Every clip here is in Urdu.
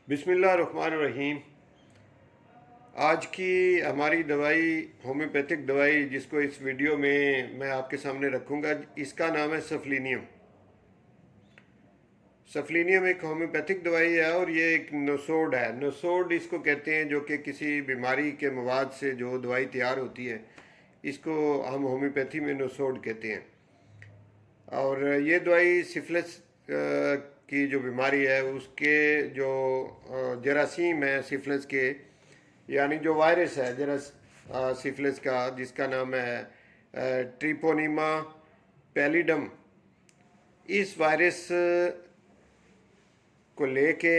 بسم اللہ الرحمن الرحیم۔ آج کی ہماری دوائی ہومیوپیتھک دوائی جس کو اس ویڈیو میں آپ کے سامنے رکھوں گا، اس کا نام ہے سفلینیم۔ سفلینیم ایک ہومیوپیتھک دوائی ہے اور یہ ایک نوسوڈ ہے۔ نوسوڈ اس کو کہتے ہیں جو کہ کسی بیماری کے مواد سے جو دوائی تیار ہوتی ہے، اس کو ہم ہومیوپیتھی میں نوسوڈ کہتے ہیں۔ اور یہ دوائی سفلس کی جو بیماری ہے اس کے جو جراثیم ہیں سفلس کے، یعنی جو وائرس ہے سفلس کا، جس کا نام ہے ٹریپونیما پیلیڈم، اس وائرس کو لے کے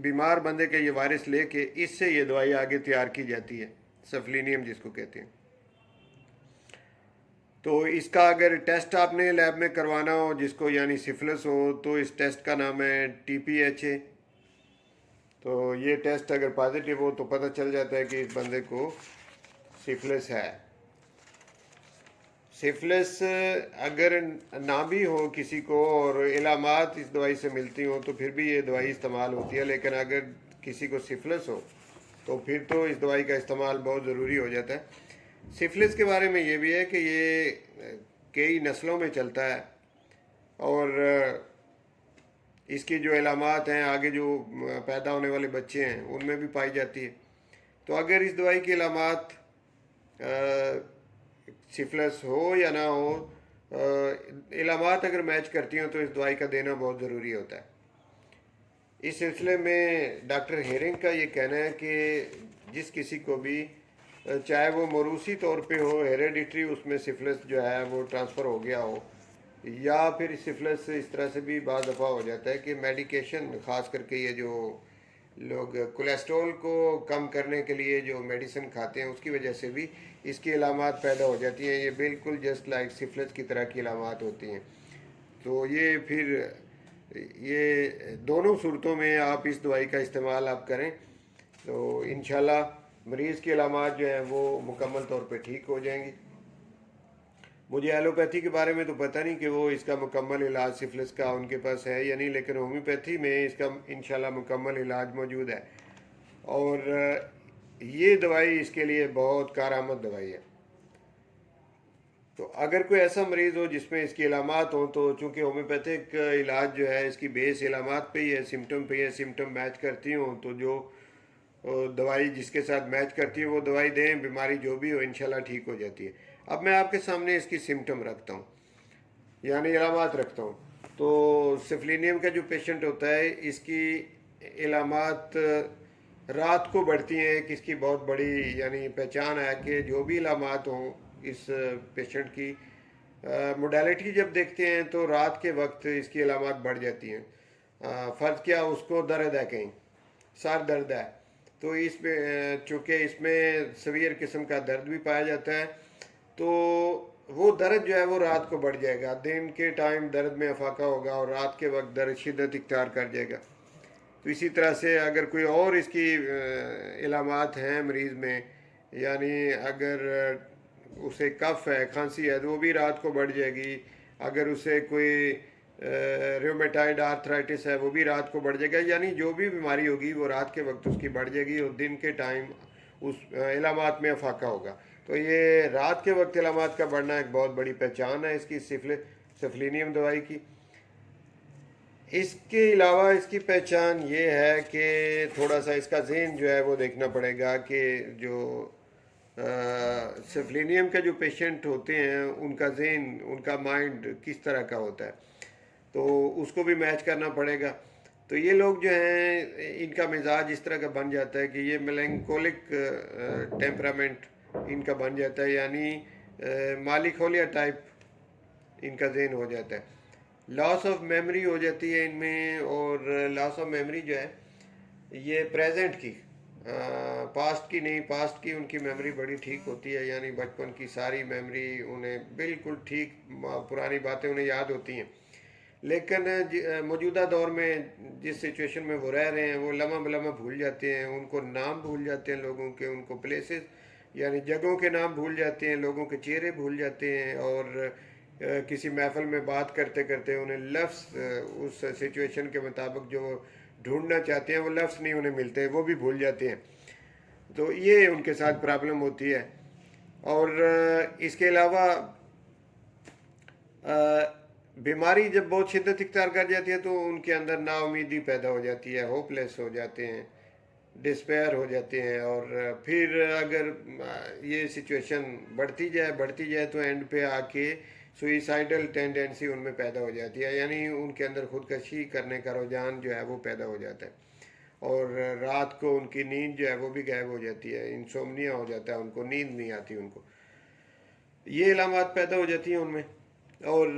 بیمار بندے کے یہ وائرس لے کے اس سے یہ دوائی آگے تیار کی جاتی ہے، سفلینیم جس کو کہتے ہیں۔ تو اس کا اگر ٹیسٹ آپ نے لیب میں کروانا ہو، جس کو یعنی سفلس ہو، تو اس ٹیسٹ کا نام ہے TPHA۔ تو یہ ٹیسٹ اگر پازیٹیو ہو تو پتہ چل جاتا ہے کہ اس بندے کو سفلس ہے۔ سفلس اگر نہ بھی ہو کسی کو اور علامات اس دوائی سے ملتی ہوں تو پھر بھی یہ دوائی استعمال ہوتی ہے، لیکن اگر کسی کو سفلس ہو تو پھر تو اس دوائی کا استعمال بہت ضروری ہو جاتا ہے۔ سفلس کے بارے میں یہ بھی ہے کہ یہ کئی نسلوں میں چلتا ہے اور اس کی جو علامات ہیں آگے جو پیدا ہونے والے بچے ہیں ان میں بھی پائی جاتی ہے۔ تو اگر اس دوائی کی علامات سفلس ہو یا نہ ہو، علامات اگر میچ کرتی ہوں تو اس دوائی کا دینا بہت ضروری ہوتا ہے۔ اس سلسلے میں ڈاکٹر ہیرنگ کا یہ کہنا ہے کہ جس کسی کو بھی چاہے وہ موروثی طور پہ ہو، ہیریڈیٹری اس میں سفلس جو ہے وہ ٹرانسفر ہو گیا ہو، یا پھر سفلس اس طرح سے بھی بعض دفعہ ہو جاتا ہے کہ میڈیکیشن، خاص کر کے یہ جو لوگ کولیسٹرول کو کم کرنے کے لیے جو میڈیسن کھاتے ہیں اس کی وجہ سے بھی اس کی علامات پیدا ہو جاتی ہیں۔ یہ بالکل جسٹ لائک سفلس کی طرح کی علامات ہوتی ہیں۔ تو یہ پھر یہ دونوں صورتوں میں آپ اس دوائی کا استعمال آپ کریں تو انشاءاللہ مریض کی علامات جو ہیں وہ مکمل طور پہ ٹھیک ہو جائیں گی۔ مجھے ایلوپیتھی کے بارے میں تو پتہ نہیں کہ وہ اس کا مکمل علاج سفلس کا ان کے پاس ہے یا نہیں، لیکن ہومیوپیتھی میں اس کا انشاءاللہ مکمل علاج موجود ہے اور یہ دوائی اس کے لیے بہت کارآمد دوائی ہے۔ تو اگر کوئی ایسا مریض ہو جس میں اس کی علامات ہوں، تو چونکہ ہومیوپیتھک علاج جو ہے اس کی بیس علامات پہ ہی ہے، سمٹم پہ ہی ہے، سمٹم میچ کرتی ہوں تو جو دوائی جس کے ساتھ میچ کرتی ہے وہ دوائی دیں، بیماری جو بھی ہو انشاءاللہ ٹھیک ہو جاتی ہے۔ اب میں آپ کے سامنے اس کی سمٹم رکھتا ہوں، یعنی علامات رکھتا ہوں۔ تو سفلینیم کا جو پیشنٹ ہوتا ہے اس کی علامات رات کو بڑھتی ہیں۔ ایک اس کی بہت بڑی یعنی پہچان ہے کہ جو بھی علامات ہوں اس پیشنٹ کی، موڈیلٹی جب دیکھتے ہیں تو رات کے وقت اس کی علامات بڑھ جاتی ہیں۔ فرض کیا اس کو درد ہے، کہیں سر درد ہے، تو اس میں چونکہ اس میں سویئر قسم کا درد بھی پایا جاتا ہے، تو وہ درد جو ہے وہ رات کو بڑھ جائے گا۔ دن کے ٹائم درد میں افاقہ ہوگا اور رات کے وقت درد شدت اختیار کر جائے گا۔ تو اسی طرح سے اگر کوئی اور اس کی علامات ہیں مریض میں، یعنی اگر اسے کف ہے، کھانسی ہے، تو وہ بھی رات کو بڑھ جائے گی۔ اگر اسے کوئی ریومیٹائڈ آرتھرائٹس ہے وہ بھی رات کو بڑھ جائے گا، یعنی جو بھی بیماری ہوگی وہ رات کے وقت اس کی بڑھ جائے گی اور دن کے ٹائم اس علامات میں افاقہ ہوگا۔ تو یہ رات کے وقت علامات کا بڑھنا ایک بہت بڑی پہچان ہے اس کی سفلینیم دوائی کی۔ اس کے علاوہ اس کی پہچان یہ ہے کہ تھوڑا سا اس کا ذہن جو ہے وہ دیکھنا پڑے گا کہ جو سفلینیم کا جو پیشنٹ ہوتے ہیں ان کا ذہن، ان کا مائنڈ کس طرح کا ہوتا ہے، تو اس کو بھی میچ کرنا پڑے گا۔ تو یہ لوگ جو ہیں ان کا مزاج اس طرح کا بن جاتا ہے کہ یہ میلنکولک ٹیمپرامنٹ ان کا بن جاتا ہے، یعنی مالکولیا ٹائپ ان کا ذہن ہو جاتا ہے۔ لاس آف میموری ہو جاتی ہے ان میں، اور لاس آف میموری جو ہے یہ پریزنٹ کی، پاسٹ کی نہیں، پاسٹ کی ان کی میموری بڑی ٹھیک ہوتی ہے، یعنی بچپن کی ساری میموری انہیں بالکل ٹھیک، پرانی باتیں انہیں یاد ہوتی ہیں۔ لیکن موجودہ دور میں جس سچویشن میں وہ رہ رہے ہیں وہ لمحہ بلمحہ بھول جاتے ہیں، ان کو نام بھول جاتے ہیں لوگوں کے، ان کو پلیسز یعنی جگہوں کے نام بھول جاتے ہیں، لوگوں کے چہرے بھول جاتے ہیں، اور کسی محفل میں بات کرتے کرتے انہیں لفظ اس سچویشن کے مطابق جو ڈھونڈنا چاہتے ہیں وہ لفظ نہیں انہیں ملتے، وہ بھی بھول جاتے ہیں، تو یہ ان کے ساتھ پرابلم ہوتی ہے۔ اور اس کے علاوہ بیماری جب بہت شدت اختیار کر جاتی ہے تو ان کے اندر نا امیدی پیدا ہو جاتی ہے، ہوپ لیس ہو جاتے ہیں، ڈسپیئر ہو جاتے ہیں، اور پھر اگر یہ سچویشن بڑھتی جائے تو اینڈ پہ آ کے سوئیسائڈل ٹینڈنسی ان میں پیدا ہو جاتی ہے، یعنی ان کے اندر خودکشی کرنے کا رجحان جو ہے وہ پیدا ہو جاتا ہے، اور رات کو ان کی نیند جو ہے وہ بھی غائب ہو جاتی ہے، انسومنیا ہو جاتا ہے، ان کو نیند نہیں آتی ان کو، یہ علامات پیدا ہو جاتی ہیں ان میں۔ اور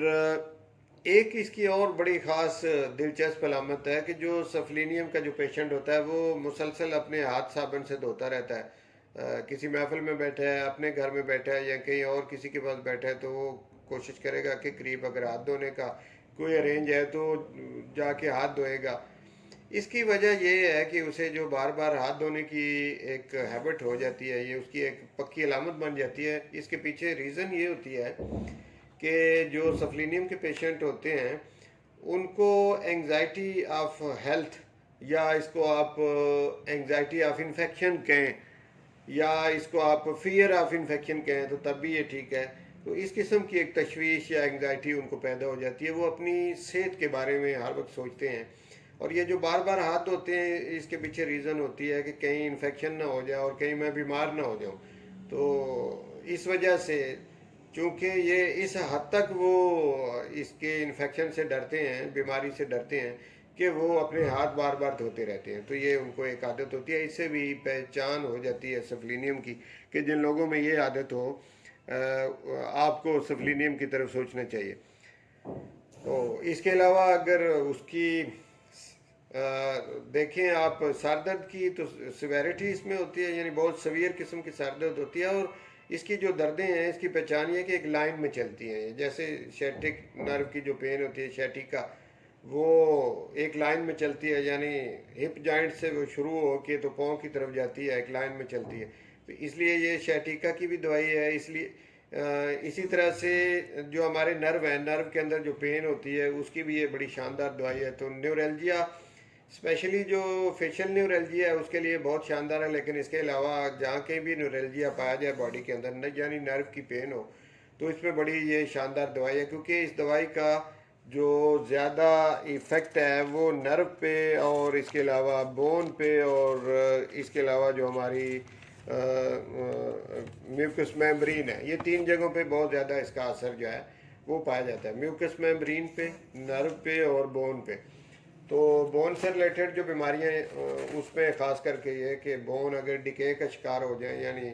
ایک اس کی اور بڑی خاص دلچسپ علامت ہے کہ جو سفلینیم کا جو پیشنٹ ہوتا ہے وہ مسلسل اپنے ہاتھ صابن سے دھوتا رہتا ہے، کسی محفل میں بیٹھا ہے، اپنے گھر میں بیٹھا ہے یا کہیں اور کسی کے پاس بیٹھا ہے تو وہ کوشش کرے گا کہ قریب اگر ہاتھ دھونے کا کوئی ارینج ہے تو جا کے ہاتھ دھوئے گا۔ اس کی وجہ یہ ہے کہ اسے جو بار بار ہاتھ دھونے کی ایک ہیبٹ ہو جاتی ہے، یہ اس کی ایک پکی علامت بن جاتی ہے۔ اس کے پیچھے ریزن یہ ہوتی ہے کہ جو سفلینیم کے پیشنٹ ہوتے ہیں ان کو انگزائٹی آف ہیلتھ، یا اس کو آپ انگزائٹی آف انفیکشن کہیں، یا اس کو آپ فیئر آف انفیکشن کہیں تو تب بھی یہ ٹھیک ہے، تو اس قسم کی ایک تشویش یا انگزائٹی ان کو پیدا ہو جاتی ہے، وہ اپنی صحت کے بارے میں ہر وقت سوچتے ہیں، اور یہ جو بار بار ہاتھ دھوتے ہیں اس کے پیچھے ریزن ہوتی ہے کہ کہیں انفیکشن نہ ہو جائے اور کہیں میں بیمار نہ ہو جاؤں، تو اس وجہ سے چونکہ یہ اس حد تک وہ اس کے انفیکشن سے ڈرتے ہیں، بیماری سے ڈرتے ہیں کہ وہ اپنے ہاتھ بار بار دھوتے رہتے ہیں، تو یہ ان کو ایک عادت ہوتی ہے۔ اس سے بھی پہچان ہو جاتی ہے سفلینیم کی کہ جن لوگوں میں یہ عادت ہو آپ کو سفلینیم کی طرف سوچنا چاہیے۔ تو اس کے علاوہ اگر اس کی دیکھیں آپ سر درد کی تو سیویرٹی اس میں ہوتی ہے، یعنی بہت سویئر قسم کی سر درد ہوتی ہے، اور اس کی جو دردیں ہیں اس کی پہچان یہ کہ ایک لائن میں چلتی ہیں، جیسے شیٹک نرو کی جو پین ہوتی ہے شیٹیکا، وہ ایک لائن میں چلتی ہے، یعنی ہپ جوائنٹ سے وہ شروع ہو کے تو پاؤں کی طرف جاتی ہے، ایک لائن میں چلتی ہے، تو اس لیے یہ شیٹیکا کی بھی دوائی ہے۔ اس لیے اسی طرح سے جو ہمارے نرو ہیں، نرو کے اندر جو پین ہوتی ہے اس کی بھی یہ بڑی شاندار دوائی ہے۔ تو نیورلجیا اسپیشلی جو فیشل نیورلجیا ہے اس کے لیے بہت شاندار ہے، لیکن اس کے علاوہ جہاں کہیں بھی نیورلجیا پایا جائے باڈی کے اندر، یعنی نرو کی پین ہو، تو اس میں بڑی یہ شاندار دوائی ہے، کیونکہ اس دوائی کا جو زیادہ ایفیکٹ ہے وہ نرو پہ، اور اس کے علاوہ بون پہ، اور اس کے علاوہ جو ہماری میوکس میمبرین ہے، یہ تین جگہوں پہ بہت زیادہ اس کا اثر جو ہے وہ پایا جاتا ہے، میوکس میمبرین پہ، نرو پہ اور بون پہ۔ تو بون سے ریلیٹڈ جو بیماریاں ہیں اس میں خاص کر کے یہ کہ بون اگر ڈکے کا شکار ہو جائیں، یعنی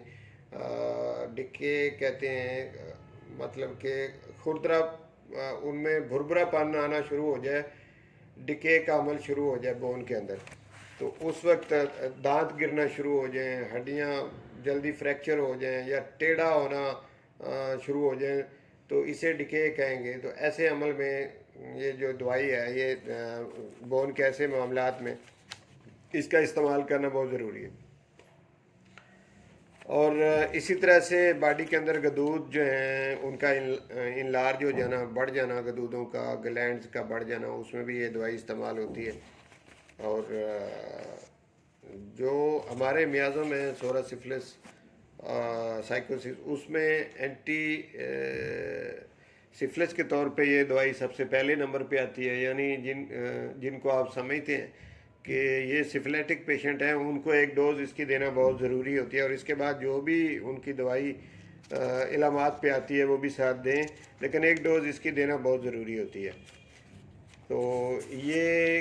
ڈکے کہتے ہیں مطلب کہ کھردرا، ان میں بھربھرا پن آنا شروع ہو جائے، ڈکے کا عمل شروع ہو جائے بون کے اندر، تو اس وقت دانت گرنا شروع ہو جائیں، ہڈیاں جلدی فریکچر ہو جائیں یا ٹیڑھا ہونا شروع ہو جائیں، تو اسے ڈکے کہیں گے۔ تو ایسے عمل میں یہ جو دوائی ہے یہ بون کے ایسے معاملات میں اس کا استعمال کرنا بہت ضروری ہے۔ اور اسی طرح سے باڈی کے اندر غدود جو ہیں ان کا انلارج ہو جانا، بڑھ جانا، غدودوں کا گلینڈز کا بڑھ جانا، اس میں بھی یہ دوائی استعمال ہوتی ہے۔ اور جو ہمارے میازوں میں سورا سفلس سائیکوسس، اس میں اینٹی سفلس کے طور پہ یہ دوائی سب سے پہلے نمبر پہ آتی ہے، یعنی جن کو آپ سمجھتے ہیں کہ یہ سفلیٹک پیشنٹ ہیں ان کو ایک ڈوز اس کی دینا بہت ضروری ہوتی ہے، اور اس کے بعد جو بھی ان کی دوائی علامات پہ آتی ہے وہ بھی ساتھ دیں، لیکن ایک ڈوز اس کی دینا بہت ضروری ہوتی ہے۔ تو یہ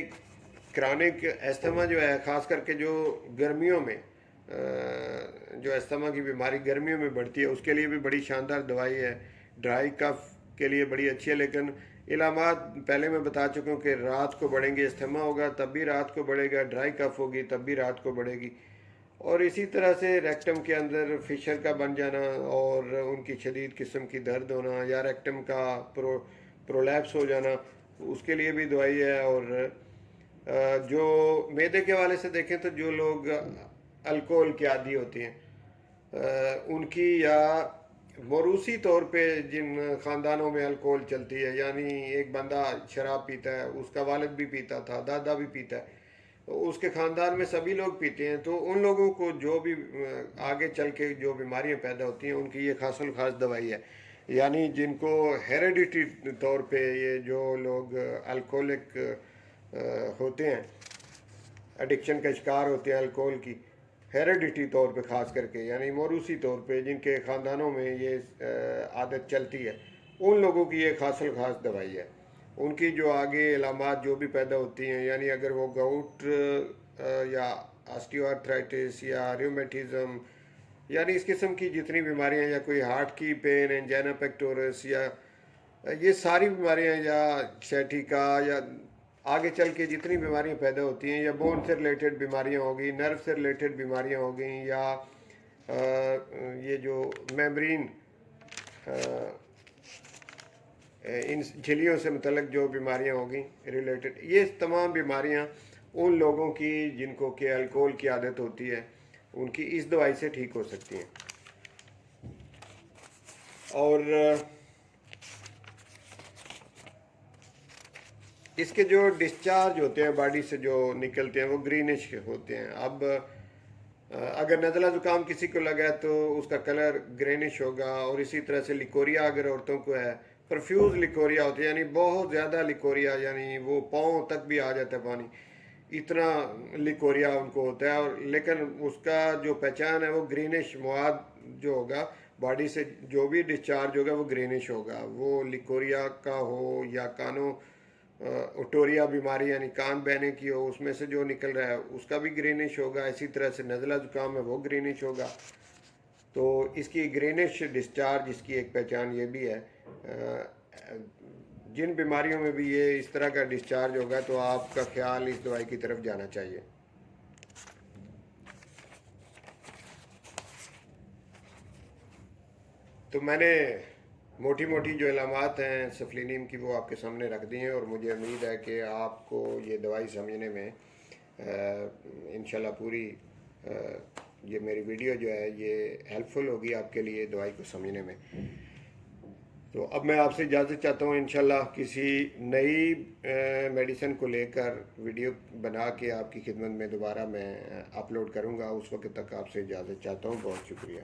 کرونک استھما جو ہے خاص کر کے جو گرمیوں میں جو استھما کی بیماری گرمیوں میں بڑھتی ہے اس کے لیے بھی بڑی شاندار دوائی ہے، ڈرائی کف کے لیے بڑی اچھی ہے، لیکن علامات پہلے میں بتا چکا ہوں کہ رات کو بڑھیں گے، استھما ہوگا تب بھی رات کو بڑھے گا، ڈرائی کف ہوگی تب بھی رات کو بڑھے گی، اور اسی طرح سے ریکٹم کے اندر فشر کا بن جانا اور ان کی شدید قسم کی درد ہونا، یا ریکٹم کا پرولیپس ہو جانا، اس کے لیے بھی دوائی ہے۔ اور جو معدے کے حوالے سے دیکھیں تو جو لوگ الکوہل کے عادی ہوتے ہیں ان کی، یا موروثی طور پہ جن خاندانوں میں الکوہل چلتی ہے، یعنی ایک بندہ شراب پیتا ہے، اس کا والد بھی پیتا تھا، دادا بھی پیتا ہے، اس کے خاندان میں سبھی لوگ پیتے ہیں، تو ان لوگوں کو جو بھی آگے چل کے جو بیماریاں پیدا ہوتی ہیں ان کی یہ خاص الخاص دوائی ہے. یعنی جن کو ہیریڈیٹی طور پہ یہ جو لوگ الکوہلک ہوتے ہیں، ایڈکشن کا شکار ہوتے ہیں الکوہل کی، ہیریڈیٹی طور پہ خاص کر کے، یعنی موروثی طور پہ جن کے خاندانوں میں یہ عادت چلتی ہے، ان لوگوں کی یہ خاص الخاص دوائی ہے. ان کی جو آگے علامات جو بھی پیدا ہوتی ہیں، یعنی اگر وہ گاؤٹ یا آسٹیو آرتھرائٹس یا ریومیٹزم، یعنی اس قسم کی جتنی بیماریاں، یا کوئی ہارٹ کی پین، انجینا پیکٹورس، یا یہ ساری بیماریاں، یا سیٹیکا، یا آگے چل کے جتنی بیماریاں پیدا ہوتی ہیں، یا بون سے ریلیٹڈ بیماریاں ہو گئیں، نرو سے ریلیٹڈ بیماریاں ہو گئیں، یا یہ جو میمبرین ان جھلیوں سے متعلق جو بیماریاں ہو گئیں ریلیٹڈ، یہ تمام بیماریاں ان لوگوں کی جن کو کہ الکوہل کی عادت ہوتی ہے، ان کی اس دوائی سے ٹھیک ہو سکتی ہیں. اور اس کے جو ڈسچارج ہوتے ہیں باڈی سے جو نکلتے ہیں وہ گرینش ہوتے ہیں. اب اگر نزلہ زکام کسی کو لگا ہے تو اس کا کلر گرینش ہوگا، اور اسی طرح سے لیکوریا اگر عورتوں کو ہے، پرفیوز لیکوریا ہوتی ہے، یعنی بہت زیادہ لیکوریا، یعنی وہ پاؤں تک بھی آ جاتا ہے پانی، اتنا لیکوریا ان کو ہوتا ہے. اور لیکن اس کا جو پہچان ہے وہ گرینش مواد جو ہوگا باڈی سے جو بھی ڈسچارج ہوگا وہ گرینش ہوگا. وہ لیکوریا کا ہو یا کانو اوٹوریا بیماری یعنی کان بہنے کی ہو، اس میں سے جو نکل رہا ہے اس کا بھی گرینش ہوگا. اسی طرح سے نزلہ زکام ہے وہ گرینش ہوگا. تو اس کی گرینش ڈسچارج، اس کی ایک پہچان یہ بھی ہے. جن بیماریوں میں بھی یہ اس طرح کا ڈسچارج ہوگا تو آپ کا خیال اس دوائی کی طرف جانا چاہیے. تو میں نے موٹی موٹی جو علامات ہیں سفلینیم کی وہ آپ کے سامنے رکھ دی ہیں، اور مجھے امید ہے کہ آپ کو یہ دوائی سمجھنے میں انشاءاللہ پوری یہ میری ویڈیو جو ہے یہ ہیلپ فل ہوگی آپ کے لیے دوائی کو سمجھنے میں. تو اب میں آپ سے اجازت چاہتا ہوں، انشاءاللہ کسی نئی میڈیسن کو لے کر ویڈیو بنا کے آپ کی خدمت میں دوبارہ میں اپلوڈ کروں گا. اس وقت تک آپ سے اجازت چاہتا ہوں. بہت شکریہ.